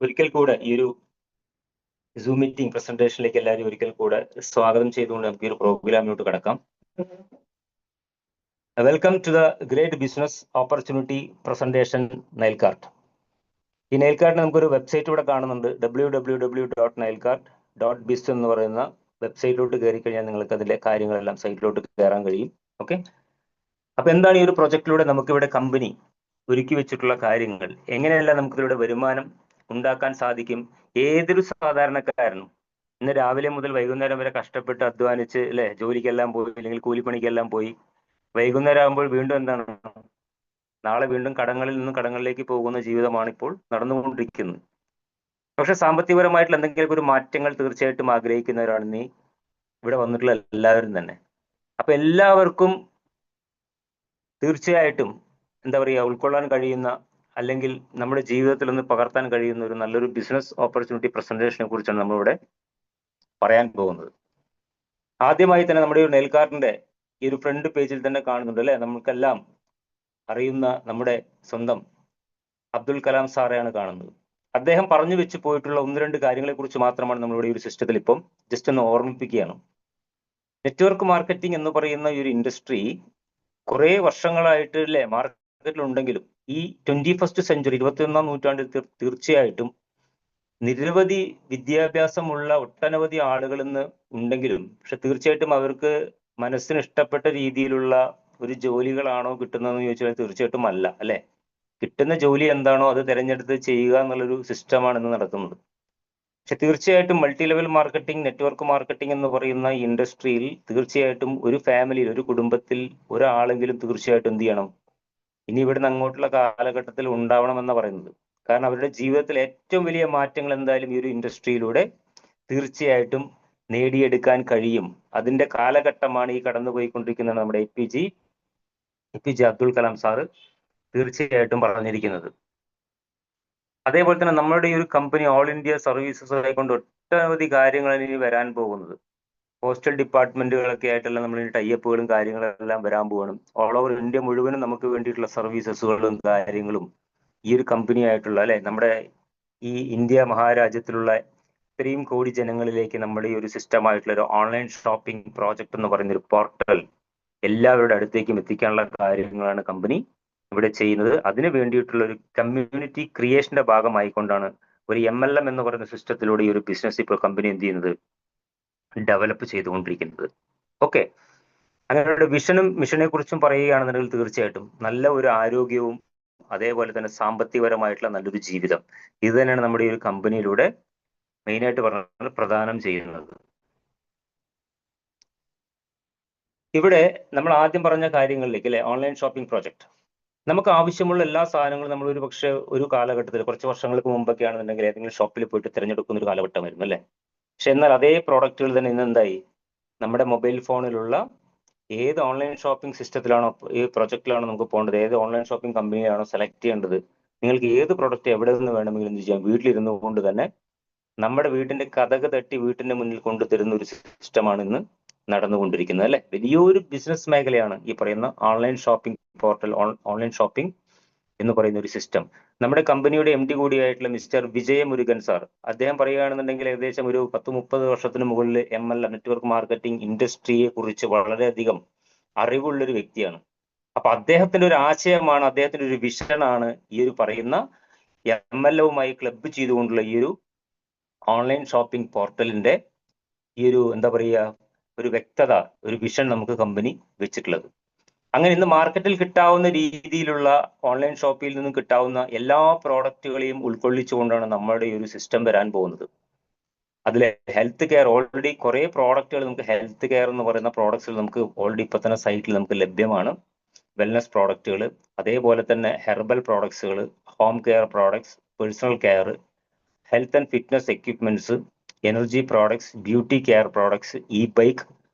ഒരിക്കൽ കൂടെ ഈ ഒരു സൂം മീറ്റിംഗ് പ്രസന്റേഷനിലേക്ക് എല്ലാവരും ഒരിക്കൽ കൂടെ സ്വാഗതം ചെയ്തുകൊണ്ട് നമുക്ക് ഈ ഒരു പ്രോഗ്രാമിലോട്ട് കടക്കാം. Welcome to the great business opportunity presentation Nilecart. ഈ നൈൽകാർട്ട് നമുക്കൊരു വെബ്സൈറ്റ് ഇവിടെ കാണുന്നുണ്ട്, www.nailcart.biz എന്ന് പറയുന്ന വെബ്സൈറ്റിലോട്ട് കയറി കഴിഞ്ഞാൽ നിങ്ങൾക്ക് അതിലെ കാര്യങ്ങളെല്ലാം സൈറ്റിലോട്ട് കയറാൻ കഴിയും. ഓക്കെ, അപ്പൊ എന്താണ് ഈ ഒരു പ്രൊജക്റ്റിലൂടെ നമുക്കിവിടെ കമ്പനി ഒരുക്കി വെച്ചിട്ടുള്ള കാര്യങ്ങൾ, എങ്ങനെയെല്ലാം നമുക്കിവിടെ വരുമാനം ഉണ്ടാക്കാൻ സാധിക്കും? ഏതൊരു സാധാരണക്കാരനും ഇന്ന് രാവിലെ മുതൽ വൈകുന്നേരം വരെ കഷ്ടപ്പെട്ട് അധ്വാനിച്ച് അല്ലെ, ജോലിക്കെല്ലാം പോയി അല്ലെങ്കിൽ കൂലിപ്പണിക്കെല്ലാം പോയി വൈകുന്നേരം ആകുമ്പോൾ വീണ്ടും എന്താണ്, നാളെ വീണ്ടും കടങ്ങളിൽ നിന്നും കടങ്ങളിലേക്ക് പോകുന്ന ജീവിതമാണ് ഇപ്പോൾ നടന്നുകൊണ്ടിരിക്കുന്നത്. പക്ഷെ സാമ്പത്തികപരമായിട്ടുള്ള എന്തെങ്കിലും ഒരു മാറ്റങ്ങൾ തീർച്ചയായിട്ടും ആഗ്രഹിക്കുന്നവരാണ് നീ ഇവിടെ വന്നിട്ടുള്ള എല്ലാവരും തന്നെ. അപ്പൊ എല്ലാവർക്കും തീർച്ചയായിട്ടും എന്താ പറയുക, ഉൾക്കൊള്ളാൻ കഴിയുന്ന അല്ലെങ്കിൽ നമ്മുടെ ജീവിതത്തിൽ ഒന്ന് പകർത്താൻ കഴിയുന്ന ഒരു നല്ലൊരു ബിസിനസ് ഓപ്പർച്യൂണിറ്റി പ്രസന്റേഷനെ കുറിച്ചാണ് നമ്മളിവിടെ പറയാൻ പോകുന്നത്. ആദ്യമായി തന്നെ നമ്മുടെ ഒരു നെൽകാർട്ടിന്റെ ഈ ഒരു ഫ്രണ്ട് പേജിൽ തന്നെ കാണുന്നുണ്ട് അല്ലെ, നമുക്കെല്ലാം അറിയുന്ന നമ്മുടെ സ്വന്തം അബ്ദുൽ കലാം സാറെയാണ് കാണുന്നത്. അദ്ദേഹം പറഞ്ഞു വെച്ച് പോയിട്ടുള്ള ഒന്ന് രണ്ട് കാര്യങ്ങളെ കുറിച്ച് മാത്രമാണ് നമ്മളിവിടെ ഈ ഒരു സിസ്റ്റത്തിൽ ഇപ്പം ജസ്റ്റ് ഒന്ന് ഓർമ്മിപ്പിക്കുകയാണ്. നെറ്റ്വർക്ക് മാർക്കറ്റിംഗ് എന്ന് പറയുന്ന ഈ ഒരു ഇൻഡസ്ട്രി കുറെ വർഷങ്ങളായിട്ട് അല്ലെ മാർക്കറ്റിൽ ഉണ്ടെങ്കിലും ഈ 21st സെഞ്ചുറി 21ാം നൂറ്റാണ്ടിൽ തീർച്ചയായിട്ടും നിരവധി വിദ്യാഭ്യാസമുള്ള ഒട്ടനവധി ആളുകൾ ഇന്ന് ഉണ്ടെങ്കിലും പക്ഷെ തീർച്ചയായിട്ടും അവർക്ക് മനസ്സിന് ഇഷ്ടപ്പെട്ട രീതിയിലുള്ള ഒരു ജോലികളാണോ കിട്ടുന്നതെന്ന് ചോദിച്ചാൽ തീർച്ചയായിട്ടും അല്ല അല്ലെ. കിട്ടുന്ന ജോലി എന്താണോ അത് തിരഞ്ഞെടുത്ത് ചെയ്യുക എന്നുള്ളൊരു സിസ്റ്റമാണ് ഇന്ന് നടക്കുന്നത്. പക്ഷെ തീർച്ചയായിട്ടും multi level marketing, network marketing എന്ന് പറയുന്ന ഇൻഡസ്ട്രിയിൽ തീർച്ചയായിട്ടും ഒരു ഫാമിലിയിൽ, ഒരു കുടുംബത്തിൽ ഒരാളെങ്കിലും തീർച്ചയായിട്ടും എന്ത് ചെയ്യണം, ഇനി ഇവിടുന്ന് അങ്ങോട്ടുള്ള കാലഘട്ടത്തിൽ ഉണ്ടാവണമെന്ന് പറയുന്നത്. കാരണം അവരുടെ ജീവിതത്തിൽ ഏറ്റവും വലിയ മാറ്റങ്ങൾ എന്തായാലും ഈ ഒരു ഇൻഡസ്ട്രിയിലൂടെ തീർച്ചയായിട്ടും നേടിയെടുക്കാൻ കഴിയും. അതിന്റെ കാലഘട്ടമാണ് ഈ കടന്നുപോയിക്കൊണ്ടിരിക്കുന്ന നമ്മുടെ A P J Abdul Kalam sir തീർച്ചയായിട്ടും പറഞ്ഞിരിക്കുന്നത്. അതേപോലെ തന്നെ നമ്മുടെ ഈ ഒരു കമ്പനി ഓൾ ഇന്ത്യ സർവീസസ് ആയിക്കൊണ്ട് ഒട്ടനവധി കാര്യങ്ങളാണ് ഇനി വരാൻ പോകുന്നത്. പോസ്റ്റൽ ഡിപ്പാർട്ട്മെന്റുകളൊക്കെ ആയിട്ടുള്ള നമ്മൾ ടൈഅപ്പുകളും കാര്യങ്ങളെല്ലാം വരാൻ പോകണം. ഓൾ ഓവർ ഇന്ത്യ മുഴുവനും നമുക്ക് വേണ്ടിയിട്ടുള്ള സർവീസസുകളും കാര്യങ്ങളും ഈ ഒരു കമ്പനി ആയിട്ടുള്ള അല്ലെ, നമ്മുടെ ഈ ഇന്ത്യ മഹാരാജ്യത്തിലുള്ള ഇത്രയും കോടി ജനങ്ങളിലേക്ക് നമ്മുടെ ഈ ഒരു സിസ്റ്റമായിട്ടുള്ള ഒരു ഓൺലൈൻ ഷോപ്പിംഗ് പ്രോജക്റ്റ് എന്ന് പറയുന്ന ഒരു പോർട്ടൽ എല്ലാവരുടെ അടുത്തേക്കും എത്തിക്കാനുള്ള കാര്യങ്ങളാണ് കമ്പനി ഇവിടെ ചെയ്യുന്നത്. അതിന് വേണ്ടിയിട്ടുള്ള ഒരു കമ്മ്യൂണിറ്റി ക്രിയേഷന്റെ ഭാഗമായിക്കൊണ്ടാണ് ഒരു MLM എന്ന് പറയുന്ന സിസ്റ്റത്തിലൂടെ ഈ ഒരു ബിസിനസ് ഇപ്പോൾ കമ്പനി എന്ത് ചെയ്യുന്നത്, ഡെവലപ്പ് ചെയ്തുകൊണ്ടിരിക്കുന്നത്. ഓക്കെ, അങ്ങനെ ഒരു വിഷനും മിഷനെ കുറിച്ചും പറയുകയാണെന്നുണ്ടെങ്കിൽ തീർച്ചയായിട്ടും നല്ല ഒരു ആരോഗ്യവും അതേപോലെ തന്നെ സാമ്പത്തികപരമായിട്ടുള്ള നല്ലൊരു ജീവിതം, ഇത് തന്നെയാണ് നമ്മുടെ ഈ ഒരു കമ്പനിയിലൂടെ മെയിനായിട്ട് പറഞ്ഞാൽ പ്രദാനം ചെയ്യുന്നത്. ഇവിടെ നമ്മൾ ആദ്യം പറഞ്ഞ കാര്യങ്ങളിലേക്ക് അല്ലെ, ഓൺലൈൻ ഷോപ്പിംഗ് പ്രോജക്റ്റ്, നമുക്ക് ആവശ്യമുള്ള എല്ലാ സാധനങ്ങളും നമ്മൾ ഒരു പക്ഷേ ഒരു കാലഘട്ടത്തിൽ കുറച്ച് വർഷങ്ങൾക്ക് മുമ്പൊക്കെ ആണെന്നുണ്ടെങ്കിൽ ഏതെങ്കിലും ഷോപ്പിൽ പോയിട്ട് തിരഞ്ഞെടുക്കുന്ന ഒരു കാലഘട്ടമായിരുന്നു അല്ലേ. പക്ഷെ എന്നാൽ അതേ പ്രോഡക്റ്റുകൾ തന്നെ ഇന്ന് എന്തായി, നമ്മുടെ മൊബൈൽ ഫോണിലുള്ള ഏത് ഓൺലൈൻ ഷോപ്പിംഗ് സിസ്റ്റത്തിലാണോ ഈ പ്രൊജക്റ്റിലാണോ നമുക്ക് പോകേണ്ടത്, ഏത് ഓൺലൈൻ ഷോപ്പിംഗ് കമ്പനിയാണോ സെലക്ട് ചെയ്യേണ്ടത്, നിങ്ങൾക്ക് ഏത് പ്രൊഡക്റ്റ് എവിടെ നിന്ന് വേണമെങ്കിലും എന്ത് ചെയ്യാം, വീട്ടിലിരുന്നു കൊണ്ട് തന്നെ നമ്മുടെ വീട്ടിന്റെ കതക് തട്ടി വീട്ടിന്റെ മുന്നിൽ കൊണ്ടുതരുന്ന ഒരു സിസ്റ്റമാണ് ഇന്ന് നടന്നുകൊണ്ടിരിക്കുന്നത് അല്ലെ. വലിയൊരു ബിസിനസ് മേഖലയാണ് ഈ പറയുന്ന online shopping portal, online shopping എന്ന് പറയുന്ന ഒരു സിസ്റ്റം. നമ്മുടെ കമ്പനിയുടെ MD കൂടിയായിട്ടുള്ള മിസ്റ്റർ വിജയമുരുകൻ സാർ, അദ്ദേഹം പറയുകയാണെന്നുണ്ടെങ്കിൽ ഏകദേശം ഒരു 10-30 വർഷത്തിന് മുകളിൽ MLM നെറ്റ്വർക്ക് മാർക്കറ്റിംഗ് ഇൻഡസ്ട്രിയെ കുറിച്ച് വളരെയധികം അറിവുള്ളൊരു വ്യക്തിയാണ്. അപ്പൊ അദ്ദേഹത്തിന്റെ ഒരു ആശയമാണ്, അദ്ദേഹത്തിന്റെ ഒരു വിഷനാണ് ഈ ഒരു പറയുന്ന MLM-വുമായി ക്ലബ് ചെയ്തുകൊണ്ടുള്ള ഈ ഒരു ഓൺലൈൻ ഷോപ്പിംഗ് പോർട്ടലിന്റെ ഈ ഒരു എന്താ പറയുക, ഒരു വ്യക്തത, ഒരു വിഷൻ നമുക്ക് കമ്പനി വെച്ചിട്ടുള്ളത്. അങ്ങനെ ഇന്ന് മാർക്കറ്റിൽ കിട്ടാവുന്ന രീതിയിലുള്ള ഓൺലൈൻ ഷോപ്പിൽ നിന്നും കിട്ടാവുന്ന എല്ലാ പ്രോഡക്റ്റുകളെയും ഉൾക്കൊള്ളിച്ചുകൊണ്ടാണ് നമ്മുടെ ഈ ഒരു സിസ്റ്റം വരാൻ പോകുന്നത്. അതിലെ ഹെൽത്ത് കെയർ, ഓൾറെഡി കുറെ പ്രോഡക്റ്റുകൾ നമുക്ക് ഹെൽത്ത് കെയർ എന്ന് പറയുന്ന പ്രോഡക്ട്സുകൾ നമുക്ക് ഓൾറെഡി ഇപ്പൊ തന്നെ സൈറ്റിൽ നമുക്ക് ലഭ്യമാണ്. വെൽനസ് പ്രോഡക്റ്റുകൾ, അതേപോലെ തന്നെ ഹെർബൽ പ്രോഡക്ട്സുകൾ, home care products, personal care, health and fitness equipments, energy products, beauty care products, bike,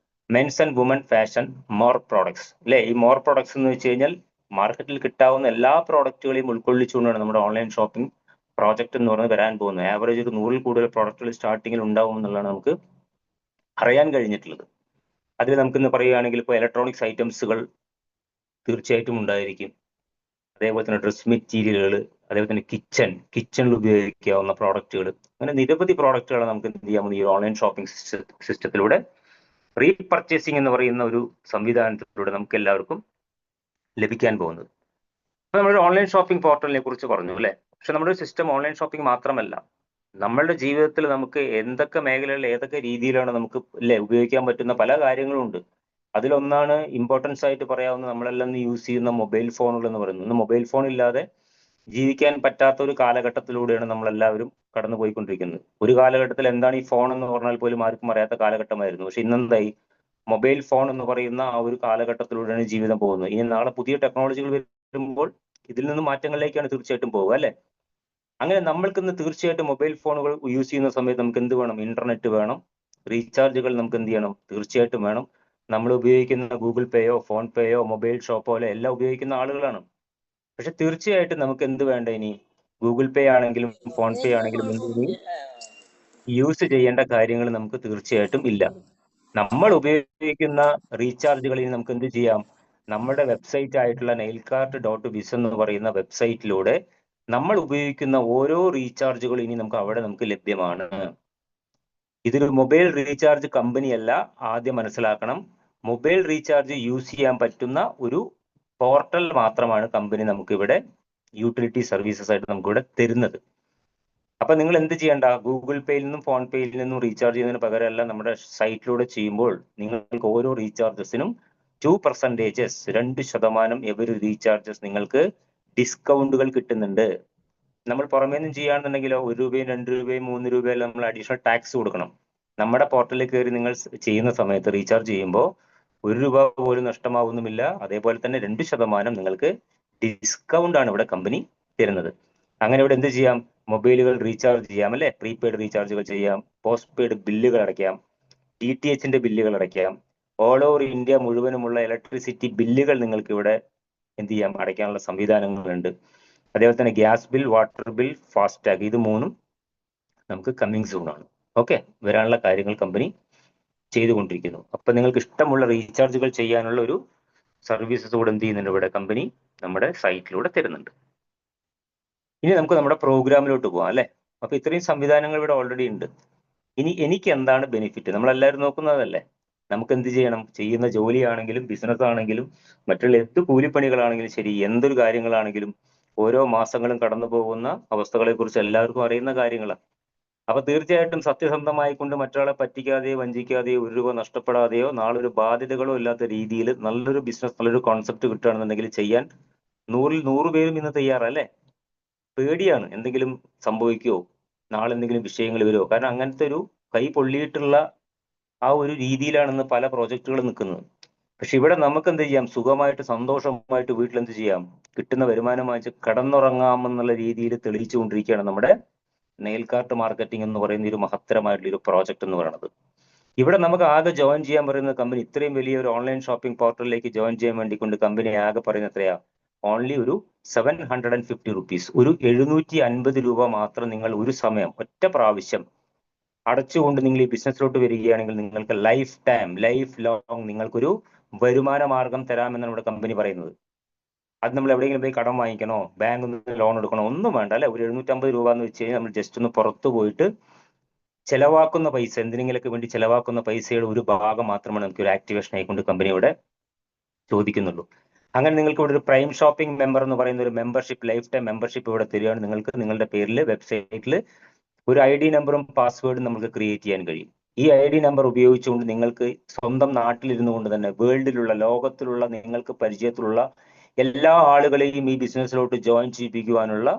men's and woman fashion, more products അല്ലെ. ഈ മോർ പ്രോഡക്ട്സ് എന്ന് വെച്ച് കഴിഞ്ഞാൽ മാർക്കറ്റിൽ കിട്ടാവുന്ന എല്ലാ പ്രോഡക്റ്റുകളെയും ഉൾക്കൊള്ളിച്ചുകൊണ്ടാണ് നമ്മുടെ ഓൺലൈൻ ഷോപ്പിംഗ് പ്രോജക്റ്റ് എന്ന് പറയുന്നത് വരാൻ പോകുന്നത്. ആവറേജ് ഒരു 100-ൽ കൂടുതൽ പ്രോഡക്റ്റുകൾ സ്റ്റാർട്ടിങ്ങിൽ ഉണ്ടാവും എന്നുള്ളതാണ് നമുക്ക് അറിയാൻ കഴിഞ്ഞിട്ടുള്ളത്. അതിൽ നമുക്കിന്ന് പറയുകയാണെങ്കിൽ ഇപ്പോൾ ഇലക്ട്രോണിക്സ് ഐറ്റംസുകൾ തീർച്ചയായിട്ടും ഉണ്ടായിരിക്കും. അതേപോലെ തന്നെ ഡ്രസ് മെറ്റീരിയലുകൾ, അതേപോലെ തന്നെ കിച്ചണിൽ ഉപയോഗിക്കാവുന്ന പ്രോഡക്റ്റുകൾ, അങ്ങനെ നിരവധി പ്രോഡക്റ്റുകൾ നമുക്ക് എന്ത് ചെയ്യാം, ഈ ഓൺലൈൻ ഷോപ്പിംഗ് സിസ്റ്റത്തിലൂടെ റീപർച്ചേസിംഗ് എന്ന് പറയുന്ന ഒരു സംവിധാനത്തിലൂടെ നമുക്ക് എല്ലാവർക്കും ലഭിക്കാൻ പോകുന്നത്. അപ്പൊ നമ്മൾ ഓൺലൈൻ ഷോപ്പിംഗ് പോർട്ടലിനെ കുറിച്ച് പറഞ്ഞു അല്ലെ. പക്ഷെ നമ്മുടെ സിസ്റ്റം ഓൺലൈൻ ഷോപ്പിംഗ് മാത്രമല്ല, നമ്മളുടെ ജീവിതത്തിൽ നമുക്ക് എന്തൊക്കെ മേഖലകളിൽ ഏതൊക്കെ രീതിയിലാണ് നമുക്ക് അല്ലെ ഉപയോഗിക്കാൻ പറ്റുന്ന പല കാര്യങ്ങളുണ്ട്. അതിലൊന്നാണ് ഇമ്പോർട്ടൻസ് ആയിട്ട് പറയാവുന്ന നമ്മളെല്ലാം യൂസ് ചെയ്യുന്ന മൊബൈൽ ഫോണുകൾ എന്ന് പറയുന്നത്. ഇന്ന് മൊബൈൽ ഫോൺ ഇല്ലാതെ ജീവിക്കാൻ പറ്റാത്ത ഒരു കാലഘട്ടത്തിലൂടെയാണ് നമ്മളെല്ലാവരും കടന്നു പോയിക്കൊണ്ടിരിക്കുന്നത്. ഒരു കാലഘട്ടത്തിൽ എന്താണ് ഈ ഫോൺ എന്ന് പറഞ്ഞാൽ പോലും ആർക്കും അറിയാത്ത കാലഘട്ടമായിരുന്നു. പക്ഷെ ഇന്നെന്തായി, മൊബൈൽ ഫോൺ എന്ന് പറയുന്ന ആ ഒരു കാലഘട്ടത്തിലൂടെയാണ് ജീവിതം പോകുന്നത്. ഇനി നാളെ പുതിയ ടെക്നോളജികൾ വരുമ്പോൾ ഇതിൽ നിന്ന് മാറ്റങ്ങളിലേക്കാണ് തീർച്ചയായിട്ടും പോകുക അല്ലെ. അങ്ങനെ നമ്മൾക്ക് ഇന്ന് തീർച്ചയായിട്ടും മൊബൈൽ ഫോണുകൾ യൂസ് ചെയ്യുന്ന സമയത്ത് നമുക്ക് എന്ത് വേണം, ഇന്റർനെറ്റ് വേണം, റീചാർജുകൾ നമുക്ക് എന്ത് ചെയ്യണം, തീർച്ചയായിട്ടും വേണം. നമ്മൾ ഉപയോഗിക്കുന്ന ഗൂഗിൾ പേയോ ഫോൺ പേയോ മൊബൈൽ ഷോപ്പോ എല്ലാം ഉപയോഗിക്കുന്ന ആളുകളാണ്. പക്ഷെ തീർച്ചയായിട്ടും നമുക്ക് എന്ത് വേണ്ട, ഇനി ഗൂഗിൾ പേ ആണെങ്കിലും ഫോൺ പേ ആണെങ്കിലും ഇനി യൂസ് ചെയ്യേണ്ട കാര്യങ്ങൾ നമുക്ക് തീർച്ചയായിട്ടും ഇല്ല. നമ്മൾ ഉപയോഗിക്കുന്ന റീചാർജുകൾ ഇനി നമുക്ക് എന്ത് ചെയ്യാം, നമ്മുടെ വെബ്സൈറ്റ് ആയിട്ടുള്ള nailcart.biz എന്ന് പറയുന്ന വെബ്സൈറ്റിലൂടെ നമ്മൾ ഉപയോഗിക്കുന്ന ഓരോ റീചാർജുകളും ഇനി നമുക്ക് ലഭ്യമാണ്. ഇതൊരു മൊബൈൽ റീചാർജ് കമ്പനിയല്ല, ആദ്യം മനസ്സിലാക്കണം. മൊബൈൽ റീചാർജ് യൂസ് ചെയ്യാൻ പറ്റുന്ന ഒരു പോർട്ടൽ മാത്രമാണ് കമ്പനി നമുക്കിവിടെ യൂട്ടിലിറ്റി സർവീസസ് ആയിട്ട് നമുക്കിവിടെ തരുന്നത്. അപ്പൊ നിങ്ങൾ എന്ത് ചെയ്യണ്ട, ഗൂഗിൾ പേയിൽ നിന്നും ഫോൺ പേയിൽ നിന്നും റീചാർജ് ചെയ്യുന്നതിന് പകരമല്ല, നമ്മുടെ സൈറ്റിലൂടെ ചെയ്യുമ്പോൾ നിങ്ങൾക്ക് ഓരോ റീചാർജസിനും 2%, 2% എവരി റീചാർജസ് നിങ്ങൾക്ക് ഡിസ്കൗണ്ടുകൾ കിട്ടുന്നുണ്ട്. നമ്മൾ പുറമേ നിന്നും ചെയ്യുകയാണെന്നുണ്ടെങ്കിലോ 1 രൂപയും 2 രൂപയും 3 രൂപയെല്ലാം നമ്മൾ അഡീഷണൽ ടാക്സ് കൊടുക്കണം. നമ്മുടെ പോർട്ടലിൽ കയറി നിങ്ങൾ ചെയ്യുന്ന സമയത്ത് റീചാർജ് ചെയ്യുമ്പോൾ 1 രൂപ പോലും നഷ്ടമാവുന്നുമില്ല. അതേപോലെ തന്നെ 2% നിങ്ങൾക്ക് ഡിസ്കൗണ്ട് ആണ് ഇവിടെ കമ്പനി തരുന്നത്. അങ്ങനെ ഇവിടെ എന്ത് ചെയ്യാം, മൊബൈലുകൾ റീചാർജ് ചെയ്യാം അല്ലെ, പ്രീപെയ്ഡ് റീചാർജുകൾ ചെയ്യാം, പോസ്റ്റ് പെയ്ഡ് ബില്ലുകൾ അടയ്ക്കാം, DTHന്റെ ബില്ലുകൾ അടയ്ക്കാം, ഓൾ ഓവർ ഇന്ത്യ മുഴുവനുമുള്ള ഇലക്ട്രിസിറ്റി ബില്ലുകൾ നിങ്ങൾക്ക് ഇവിടെ എന്ത് ചെയ്യാം, അടയ്ക്കാനുള്ള സംവിധാനങ്ങളുണ്ട്. അതേപോലെ തന്നെ gas bill, water bill, FASTag, ഇത് 3ഉം നമുക്ക് കമ്മിങ് സൂൺ ആണ്. ഓക്കെ, വരാനുള്ള കാര്യങ്ങൾ കമ്പനി ചെയ്തുകൊണ്ടിരിക്കുന്നു. അപ്പൊ നിങ്ങൾക്ക് ഇഷ്ടമുള്ള റീചാർജുകൾ ചെയ്യാനുള്ള ഒരു സർവീസസ് കൂടെ എന്ത് ചെയ്യുന്നുണ്ട്, ഇവിടെ കമ്പനി നമ്മുടെ സൈറ്റിലൂടെ തരുന്നുണ്ട്. ഇനി നമുക്ക് നമ്മുടെ പ്രോഗ്രാമിലോട്ട് പോകാം അല്ലെ. അപ്പൊ ഇത്രയും സംവിധാനങ്ങൾ ഇവിടെ ഓൾറെഡി ഉണ്ട്. ഇനി എനിക്ക് എന്താണ് ബെനിഫിറ്റ്, നമ്മളെല്ലാവരും നോക്കുന്നതല്ലേ. നമുക്ക് എന്ത് ചെയ്യണം, ചെയ്യുന്ന ജോലിയാണെങ്കിലും ബിസിനസ് ആണെങ്കിലും മറ്റുള്ള എന്ത് കൂലിപ്പണികളാണെങ്കിലും ശരി, എന്തൊരു കാര്യങ്ങളാണെങ്കിലും ഓരോ മാസങ്ങളും കടന്നു പോകുന്ന അവസ്ഥകളെ കുറിച്ച് എല്ലാവർക്കും അറിയുന്ന കാര്യങ്ങളാണ്. അപ്പൊ തീർച്ചയായിട്ടും സത്യസന്ധമായി കൊണ്ട് മറ്റൊരാളെ പറ്റിക്കാതെയോ വഞ്ചിക്കാതെയോ 1 രൂപ നഷ്ടപ്പെടാതെയോ നാളൊരു ബാധ്യതകളോ ഇല്ലാത്ത രീതിയിൽ നല്ലൊരു ബിസിനസ്, നല്ലൊരു കോൺസെപ്റ്റ് കിട്ടുകയാണെന്നുണ്ടെങ്കിൽ ചെയ്യാൻ 100-ൽ 100 പേരും ഇന്ന് തയ്യാറല്ലേ. പേടിയാണ്, എന്തെങ്കിലും സംഭവിക്കുമോ, നാളെ എന്തെങ്കിലും വിഷയങ്ങൾ വരുമോ. കാരണം അങ്ങനത്തെ ഒരു കൈ പൊള്ളിയിട്ടുള്ള ആ ഒരു രീതിയിലാണെന്ന് പല പ്രോജക്റ്റുകളും നിൽക്കുന്നത്. പക്ഷെ ഇവിടെ നമുക്ക് എന്ത് ചെയ്യാം, സുഖമായിട്ട് സന്തോഷമായിട്ട് വീട്ടിൽ എന്ത് ചെയ്യാം, കിട്ടുന്ന വരുമാനം വാങ്ങിച്ച് കടന്നുറങ്ങാമെന്നുള്ള രീതിയിൽ തെളിയിച്ചുകൊണ്ടിരിക്കുകയാണ് നമ്മുടെ നെയിൽകാർട്ട് മാർക്കറ്റിംഗ് എന്ന് പറയുന്ന ഒരു മഹത്തരമായിട്ടുള്ള ഒരു പ്രോജക്റ്റ് എന്ന് പറയുന്നത്. ഇവിടെ നമുക്ക് ആകെ ജോയിൻ ചെയ്യാൻ പറയുന്ന കമ്പനി, ഇത്രയും വലിയ ഒരു ഓൺലൈൻ ഷോപ്പിംഗ് പോർട്ടലിലേക്ക് ജോയിൻ ചെയ്യാൻ വേണ്ടി കൊണ്ട് കമ്പനി ആകെ പറയുന്ന എത്രയാ, ഓൺലി ഒരു 750 rupees, ഒരു 750 രൂപ മാത്രം നിങ്ങൾ ഒരു സമയം ഒറ്റ പ്രാവശ്യം അടച്ചുകൊണ്ട് നിങ്ങൾ ഈ ബിസിനസ്സിലോട്ട് വരികയാണെങ്കിൽ നിങ്ങൾക്ക് ലൈഫ് ലോങ് നിങ്ങൾക്കൊരു വരുമാന മാർഗം തരാമെന്നാണ് ഇവിടെ കമ്പനി പറയുന്നത്. അത് നമ്മൾ എവിടെയെങ്കിലും പോയി കടം വാങ്ങിക്കണോ, ബാങ്കിൽ നിന്ന് ലോൺ എടുക്കണോ, ഒന്നും വേണ്ട അല്ലെ. ഒരു 750 രൂപ എന്ന് വെച്ച് കഴിഞ്ഞാൽ നമ്മൾ ജസ്റ്റ് ഒന്ന് പുറത്തു പോയിട്ട് ചെലവാക്കുന്ന പൈസ, എന്തിനെങ്കിലൊക്കെ വേണ്ടി ചെലവാക്കുന്ന പൈസയുടെ ഒരു ഭാഗം മാത്രമാണ് നമുക്ക് ഒരു ആക്ടിവേഷൻ ആയിക്കൊണ്ട് കമ്പനിയോടെ ചോദിക്കുന്നുള്ളൂ. അങ്ങനെ നിങ്ങൾക്ക് ഇവിടെ ഒരു പ്രൈം ഷോപ്പിംഗ് മെമ്പർ എന്ന് പറയുന്ന ഒരു മെമ്പർഷിപ്പ്, ലൈഫ് ടൈം മെമ്പർഷിപ്പ് ഇവിടെ തരികയാണ്. നിങ്ങൾക്ക് നിങ്ങളുടെ പേരിൽ വെബ്സൈറ്റിൽ ഒരു ID നമ്പറും പാസ്വേഡും നമുക്ക് ക്രിയേറ്റ് ചെയ്യാൻ കഴിയും. ഈ ID നമ്പർ ഉപയോഗിച്ചുകൊണ്ട് നിങ്ങൾക്ക് സ്വന്തം നാട്ടിലിരുന്നു കൊണ്ട് തന്നെ വേൾഡിലുള്ള, ലോകത്തിലുള്ള നിങ്ങൾക്ക് പരിചയത്തിലുള്ള എല്ലാ ആളുകളെയും ഈ ബിസിനസ്സിലോട്ട് ജോയിൻ ചെയ്യിപ്പിക്കുവാനുള്ള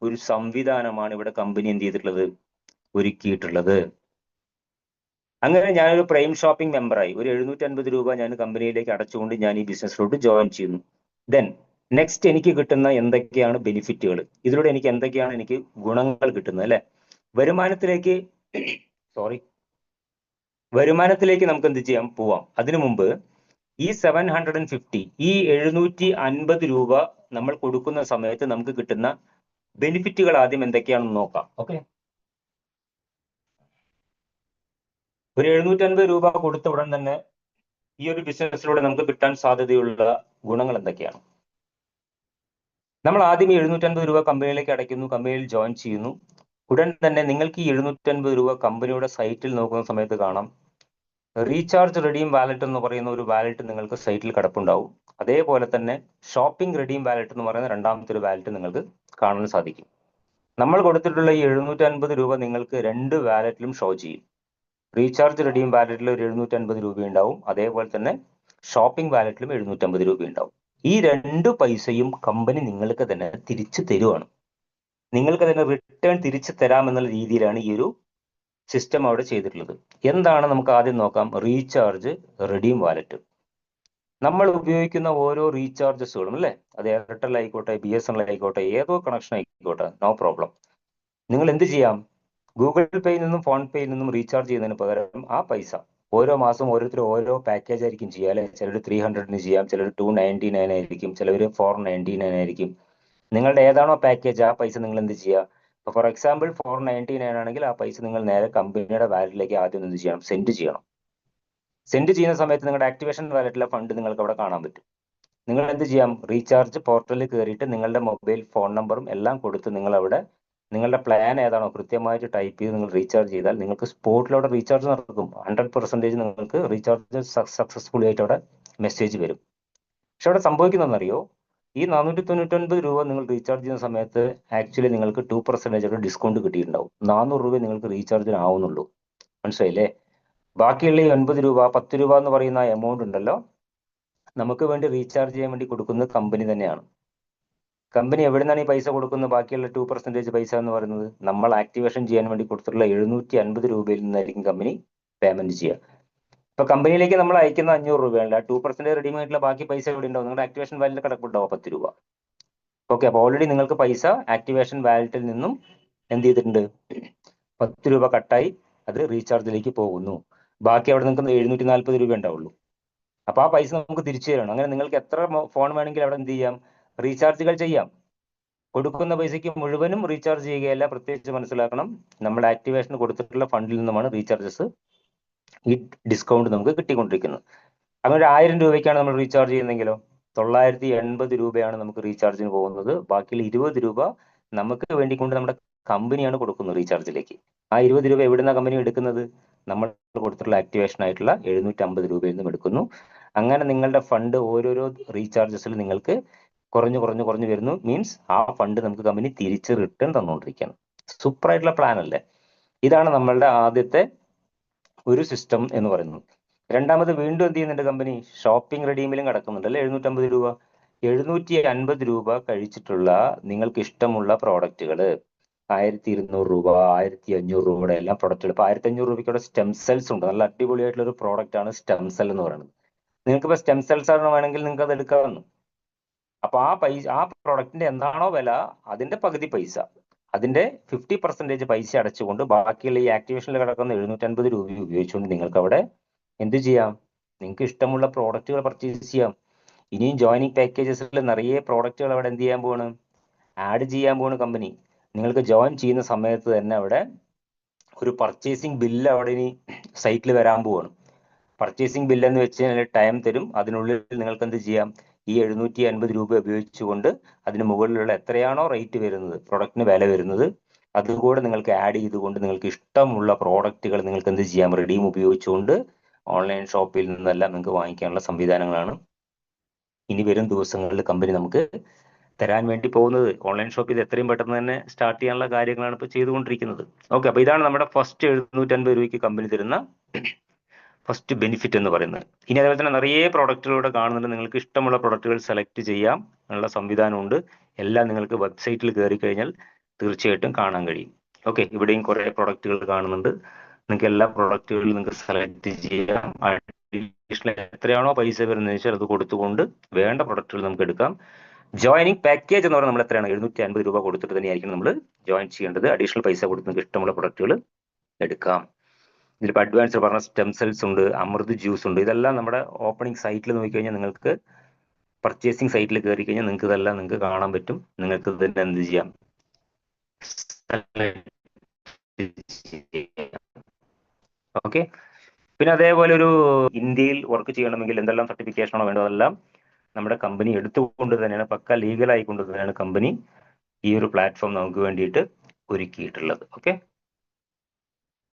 ഒരു സംവിധാനമാണ് ഇവിടെ കമ്പനി എന്ത് ചെയ്തിട്ടുള്ളത്, ഒരുക്കിയിട്ടുള്ളത്. അങ്ങനെ ഞാനൊരു പ്രൈം ഷോപ്പിംഗ് മെമ്പറായി ഒരു 750 രൂപ ഞാൻ കമ്പനിയിലേക്ക് അടച്ചുകൊണ്ട് ഞാൻ ഈ ബിസിനസ്സിലോട്ട് ജോയിൻ ചെയ്യുന്നു. ദെൻ നെക്സ്റ്റ് എനിക്ക് കിട്ടുന്ന എന്തൊക്കെയാണ് ബെനിഫിറ്റുകൾ, ഇതിലൂടെ എനിക്ക് എന്തൊക്കെയാണ് എനിക്ക് ഗുണങ്ങൾ കിട്ടുന്നത് അല്ലെ. വരുമാനത്തിലേക്ക് നമുക്ക് എന്ത് ചെയ്യാം, പോവാം. അതിനു മുമ്പ് ഈ 750, ഈ 750 രൂപ നമ്മൾ കൊടുക്കുന്ന സമയത്ത് നമുക്ക് കിട്ടുന്ന ബെനിഫിറ്റുകൾ ആദ്യം എന്തൊക്കെയാണെന്ന് നോക്കാം. ഓക്കെ, ഒരു 750 രൂപ കൊടുത്ത ഉടൻ തന്നെ ഈ ഒരു ബിസിനസ്സിലൂടെ നമുക്ക് കിട്ടാൻ സാധ്യതയുള്ള ഗുണങ്ങൾ എന്തൊക്കെയാണ്? നമ്മൾ ആദ്യം 750 രൂപ കമ്പനിയിലേക്ക് അടയ്ക്കുന്നു, കമ്പനിയിൽ ജോയിൻ ചെയ്യുന്നു. ഉടൻ തന്നെ നിങ്ങൾക്ക് ഈ 750 രൂപ കമ്പനിയുടെ സൈറ്റിൽ നോക്കുന്ന സമയത്ത് കാണാം റീചാർജ് റെഡീം വാലറ്റ് എന്ന് പറയുന്ന ഒരു വാലറ്റ് നിങ്ങൾക്ക് സൈറ്റിൽ കിടപ്പുണ്ടാവും. അതേപോലെ തന്നെ ഷോപ്പിംഗ് റെഡീം വാലറ്റ് എന്ന് പറയുന്ന രണ്ടാമത്തെ ഒരു വാലറ്റ് നിങ്ങൾക്ക് കാണാൻ സാധിക്കും. നമ്മൾ കൊടുത്തിട്ടുള്ള ഈ 750 രൂപ നിങ്ങൾക്ക് രണ്ട് വാലറ്റിലും ഷോ ചെയ്യും. റീചാർജ് റെഡീം വാലറ്റിൽ ഒരു 750 രൂപ ഉണ്ടാവും, അതേപോലെ തന്നെ ഷോപ്പിംഗ് വാലറ്റിലും 750 രൂപ ഉണ്ടാവും. ഈ രണ്ട് പൈസയും കമ്പനി നിങ്ങൾക്ക് തന്നെ തിരിച്ചു തരുവാണ്. നിങ്ങൾക്ക് തന്നെ റിട്ടേൺ തിരിച്ചു തരാമെന്നുള്ള രീതിയിലാണ് ഈ ഒരു സിസ്റ്റം അവിടെ ചെയ്തിട്ടുള്ളത്. എന്താണ് നമുക്ക് ആദ്യം നോക്കാം. Recharge redeem wallet. നമ്മൾ ഉപയോഗിക്കുന്ന ഓരോ റീചാർജസുകളും അല്ലേ, അത് എയർടെൽ ആയിക്കോട്ടെ, BSNL ആയിക്കോട്ടെ, ഏതോ കണക്ഷൻ ആയിക്കോട്ടെ, നോ പ്രോബ്ലം. നിങ്ങൾ എന്ത് ചെയ്യാം, ഗൂഗിൾ പേയിൽ നിന്നും ഫോൺ പേയിൽ നിന്നും റീചാർജ് ചെയ്യുന്നതിന് പകരം ആ പൈസ ഓരോ മാസം ഓരോരുത്തർ ഓരോ പാക്കേജ് ആയിരിക്കും ചെയ്യുക അല്ലെ. ചിലർ 300 ചെയ്യാം, ചിലർ 299 ആയിരിക്കും, ചിലർ 499 ആയിരിക്കും. നിങ്ങളുടെ ഏതാണോ പാക്കേജ് ആ പൈസ നിങ്ങൾ എന്ത് ചെയ്യുക. ഇപ്പൊ ഫോർ എക്സാമ്പിൾ 499 ആണെങ്കിൽ ആ പൈസ നിങ്ങൾ നേരെ കമ്പനിയുടെ വാലറ്റിലേക്ക് ആദ്യം എന്ത് ചെയ്യണം, സെൻഡ് ചെയ്യണം. സെൻഡ് ചെയ്യുന്ന സമയത്ത് നിങ്ങളുടെ ആക്ടിവേഷൻ വാലറ്റിലെ ഫണ്ട് നിങ്ങൾക്ക് അവിടെ കാണാൻ പറ്റും. നിങ്ങൾ എന്ത് ചെയ്യാം, റീചാർജ് പോർട്ടലിൽ കയറിയിട്ട് നിങ്ങളുടെ മൊബൈൽ ഫോൺ നമ്പറും എല്ലാം കൊടുത്ത് നിങ്ങൾ അവിടെ നിങ്ങളുടെ പ്ലാൻ ഏതാണോ കൃത്യമായിട്ട് ടൈപ്പ് ചെയ്ത് നിങ്ങൾ റീചാർജ് ചെയ്താൽ നിങ്ങൾക്ക് സ്പോട്ടിലവിടെ റീചാർജ് നടക്കും. 100% നിങ്ങൾക്ക് റീചാർജ് സക്സസ്ഫുള്ളി ആയിട്ട് അവിടെ മെസ്സേജ് വരും. പക്ഷെ അവിടെ സംഭവിക്കുന്നതെന്നറിയോ, ഈ 499 രൂപ നിങ്ങൾ റീചാർജ് ചെയ്യുന്ന സമയത്ത് ആക്ച്വലി നിങ്ങൾക്ക് 2% ഡിസ്കൗണ്ട് കിട്ടിയിട്ടുണ്ടാവും. 400 രൂപ നിങ്ങൾക്ക് റീചാർജിന് ആവുന്നുള്ളൂ. മനസ്സിലായില്ലേ? ബാക്കിയുള്ള ഈ 9 രൂപ 10 രൂപ എന്ന് പറയുന്ന എമൗണ്ട് ഉണ്ടല്ലോ, നമുക്ക് വേണ്ടി റീചാർജ് ചെയ്യാൻ വേണ്ടി കൊടുക്കുന്നത് കമ്പനി തന്നെയാണ്. കമ്പനി എവിടെ നിന്നാണ് ഈ പൈസ കൊടുക്കുന്നത്? ബാക്കിയുള്ള 2% പൈസ എന്ന് പറയുന്നത് നമ്മൾ ആക്ടിവേഷൻ ചെയ്യാൻ വേണ്ടി കൊടുത്തിട്ടുള്ള 750 രൂപയിൽ നിന്നായിരിക്കും കമ്പനി പേയ്മെന്റ് ചെയ്യുക. ഇപ്പൊ കമ്പനിയിലേക്ക് നമ്മൾ അയക്കുന്ന 500 രൂപയല്ല, 2% റെഡീം ആയിട്ടുള്ള ബാക്കി പൈസ എവിടെ ഉണ്ടാവും? നിങ്ങളുടെ ആക്ടിവേഷൻ വാലറ്റിൽ കിടപ്പുണ്ടാവും 10 രൂപ. ഓക്കെ, അപ്പൊ ഓൾറെഡി നിങ്ങൾക്ക് പൈസ ആക്ടിവേഷൻ വാലറ്റിൽ നിന്നും എന്ത് ചെയ്തിട്ടുണ്ട്, 10 രൂപ കട്ടായി അത് റീചാർജിലേക്ക് പോകുന്നു. ബാക്കി അവിടെ നിങ്ങൾക്ക് 740 രൂപ ഉണ്ടാവുള്ളൂ. അപ്പൊ ആ പൈസ നമുക്ക് തിരിച്ചു തരണം. അങ്ങനെ നിങ്ങൾക്ക് എത്ര ഫോൺ വേണമെങ്കിലും അവിടെ എന്ത് ചെയ്യാം, റീചാർജുകൾ ചെയ്യാം. കൊടുക്കുന്ന പൈസയ്ക്ക് മുഴുവനും റീചാർജ് ചെയ്യുകയല്ല, പ്രത്യേകിച്ച് മനസ്സിലാക്കണം, നമ്മൾ ആക്ടിവേഷൻ കൊടുത്തിട്ടുള്ള ഫണ്ടിൽ നിന്നുമാണ് റീചാർജസ് ഈ ഡിസ്കൗണ്ട് നമുക്ക് കിട്ടിക്കൊണ്ടിരിക്കുന്നത്. അങ്ങനെ ഒരു 1000 രൂപയ്ക്കാണ് നമ്മൾ റീചാർജ് ചെയ്യുന്നതെങ്കിലോ 980 രൂപയാണ് നമുക്ക് റീചാർജിന് പോകുന്നത്. ബാക്കിയുള്ള 20 രൂപ നമുക്ക് വേണ്ടിക്കൊണ്ട് നമ്മുടെ കമ്പനിയാണ് കൊടുക്കുന്നത് റീചാർജിലേക്ക്. ആ 20 രൂപ എവിടുന്ന കമ്പനി എടുക്കുന്നത്? നമ്മൾ കൊടുത്തിട്ടുള്ള ആക്ടിവേഷൻ ആയിട്ടുള്ള 750 രൂപയിൽ നിന്നും എടുക്കുന്നു. അങ്ങനെ നിങ്ങളുടെ ഫണ്ട് ഓരോരോ റീചാർജസിൽ നിങ്ങൾക്ക് കുറഞ്ഞു വരുന്നു. മീൻസ് ആ ഫണ്ട് നമുക്ക് കമ്പനി തിരിച്ച് റിട്ടേൺ തന്നുകൊണ്ടിരിക്കുകയാണ്. സൂപ്പർ ആയിട്ടുള്ള പ്ലാൻ അല്ലേ? ഇതാണ് നമ്മളുടെ ആദ്യത്തെ ഒരു സിസ്റ്റം എന്ന് പറയുന്നത്. രണ്ടാമത് വീണ്ടും എന്ത് ചെയ്യുന്നുണ്ട് കമ്പനി? ഷോപ്പിംഗ് റെഡീമിലും കിടക്കുന്നുണ്ട് അല്ലെ. 750 രൂപ 750 രൂപ കഴിച്ചിട്ടുള്ള നിങ്ങൾക്ക് ഇഷ്ടമുള്ള പ്രോഡക്റ്റുകൾ 1200 രൂപ 1500 രൂപയുടെ എല്ലാ പ്രോഡക്റ്റുകൾ. ഇപ്പൊ 1500 രൂപയ്ക്കുള്ള സ്റ്റെം സെൽസ് ഉണ്ട്. നല്ല അടിപൊളിയായിട്ടുള്ള ഒരു പ്രോഡക്റ്റ് ആണ് സ്റ്റെം സെൽ എന്ന് പറയുന്നത്. നിങ്ങൾക്ക് ഇപ്പൊ സ്റ്റെം സെൽസ് ആണ് വേണമെങ്കിൽ നിങ്ങൾക്ക് അത് എടുക്കാവുന്നു. അപ്പൊ ആ പ്രോഡക്റ്റിന്റെ എന്താണോ വില അതിന്റെ പകുതി പൈസ, അതിന്റെ 50% പൈസ അടച്ചുകൊണ്ട് ബാക്കിയുള്ള ഈ ആക്ടിവേഷനിൽ കിടക്കുന്ന 750 രൂപ ഉപയോഗിച്ചുകൊണ്ട് നിങ്ങൾക്ക് അവിടെ എന്ത് ചെയ്യാം, നിങ്ങൾക്ക് ഇഷ്ടമുള്ള പ്രോഡക്റ്റുകൾ പർച്ചേസ് ചെയ്യാം. ഇനിയും ജോയിനിങ് പാക്കേജസിൽ നിറയെ പ്രോഡക്റ്റുകൾ അവിടെ എന്ത് ചെയ്യാൻ പോവാണ്, ആഡ് ചെയ്യാൻ പോവാണ് കമ്പനി. നിങ്ങൾക്ക് ജോയിൻ ചെയ്യുന്ന സമയത്ത് തന്നെ അവിടെ ഒരു പർച്ചേസിങ് ബില്ല് അവിടെ ഇനി സൈറ്റിൽ വരാൻ പോവാണ്. പർച്ചേസിങ് ബില്ല് എന്ന് വെച്ച് കഴിഞ്ഞാൽ ടൈം തരും. അതിനുള്ളിൽ നിങ്ങൾക്ക് എന്ത് ചെയ്യാം, ഈ 750 രൂപ ഉപയോഗിച്ചുകൊണ്ട് അതിന് മുകളിലുള്ള എത്രയാണോ റേറ്റ് വരുന്നത്, പ്രൊഡക്റ്റിന് വില വരുന്നത്, അതുകൂടെ നിങ്ങൾക്ക് ആഡ് ചെയ്തുകൊണ്ട് നിങ്ങൾക്ക് ഇഷ്ടമുള്ള പ്രോഡക്റ്റുകൾ നിങ്ങൾക്ക് എന്ത് ചെയ്യാം, റെഡീം ഉപയോഗിച്ചുകൊണ്ട് ഓൺലൈൻ ഷോപ്പിൽ നിന്നെല്ലാം നിങ്ങൾക്ക് വാങ്ങിക്കാനുള്ള സംവിധാനങ്ങളാണ് ഇനി വരും ദിവസങ്ങളിൽ കമ്പനി നമുക്ക് തരാൻ വേണ്ടി പോകുന്നത്. ഓൺലൈൻ ഷോപ്പ് ഇത് എത്രയും പെട്ടെന്ന് തന്നെ സ്റ്റാർട്ട് ചെയ്യാനുള്ള കാര്യങ്ങളാണ് ഇപ്പോൾ ചെയ്തുകൊണ്ടിരിക്കുന്നത്. ഓക്കെ, അപ്പൊ ഇതാണ് നമ്മുടെ ഫസ്റ്റ് 750 രൂപയ്ക്ക് കമ്പനി തരുന്ന ഫസ്റ്റ് ബെനിഫിറ്റ് എന്ന് പറയുന്നത്. ഇനി അതേപോലെ തന്നെ നിറയെ പ്രോഡക്റ്റുകളിലൂടെ കാണുന്നുണ്ട്. നിങ്ങൾക്ക് ഇഷ്ടമുള്ള പ്രോഡക്റ്റുകൾ സെലക്ട് ചെയ്യാം എന്നുള്ള സംവിധാനമുണ്ട്. എല്ലാം നിങ്ങൾക്ക് വെബ്സൈറ്റിൽ കയറി കഴിഞ്ഞാൽ തീർച്ചയായിട്ടും കാണാൻ കഴിയും. ഓക്കെ, ഇവിടെയും കുറെ പ്രോഡക്റ്റുകൾ കാണുന്നുണ്ട്. നിങ്ങൾക്ക് എല്ലാ പ്രോഡക്റ്റുകളിലും നിങ്ങൾക്ക് സെലക്ട് ചെയ്യാം. അഡീഷണൽ എത്രയാണോ പൈസ വരുന്നത് വെച്ചാൽ അത് കൊടുത്തുകൊണ്ട് വേണ്ട പ്രൊഡക്റ്റുകൾ നമുക്ക് എടുക്കാം. ജോയിനിങ് പാക്കേജ് എന്ന് പറയുന്നത് നമ്മൾ എത്രയാണ്, 750 രൂപ കൊടുത്തിട്ട് തന്നെയായിരിക്കും നമ്മൾ ജോയിൻ ചെയ്യേണ്ടത്. അഡീഷണൽ പൈസ കൊടുത്ത് നിങ്ങൾക്ക് ഇഷ്ടമുള്ള പ്രൊഡക്റ്റുകൾ എടുക്കാം. ഇതിലിപ്പോൾ അഡ്വാൻസ് പറഞ്ഞ സ്റ്റെം സെൽസ് ഉണ്ട്, അമൃത് ജ്യൂസ് ഉണ്ട്. ഇതെല്ലാം നമ്മുടെ ഓപ്പണിംഗ് സൈറ്റിൽ നോക്കിക്കഴിഞ്ഞാൽ നിങ്ങൾക്ക് പർച്ചേസിങ് സൈറ്റിൽ കയറി കഴിഞ്ഞാൽ നിങ്ങൾക്ക് ഇതെല്ലാം നിങ്ങൾക്ക് കാണാൻ പറ്റും. നിങ്ങൾക്ക് തന്നെ എന്ത് ചെയ്യാം, ഓക്കെ. പിന്നെ അതേപോലെ ഒരു ഇന്ത്യയിൽ വർക്ക് ചെയ്യണമെങ്കിൽ എന്തെല്ലാം സർട്ടിഫിക്കേഷൻ ആണോ വേണ്ടത്, അതെല്ലാം നമ്മുടെ കമ്പനി എടുത്തുകൊണ്ട് തന്നെയാണ്, പക്ക ലീഗലായിക്കൊണ്ട് തന്നെയാണ് കമ്പനി ഈ ഒരു പ്ലാറ്റ്ഫോം നമുക്ക് വേണ്ടിയിട്ട് ഒരുക്കിയിട്ടുള്ളത്. ഓക്കെ.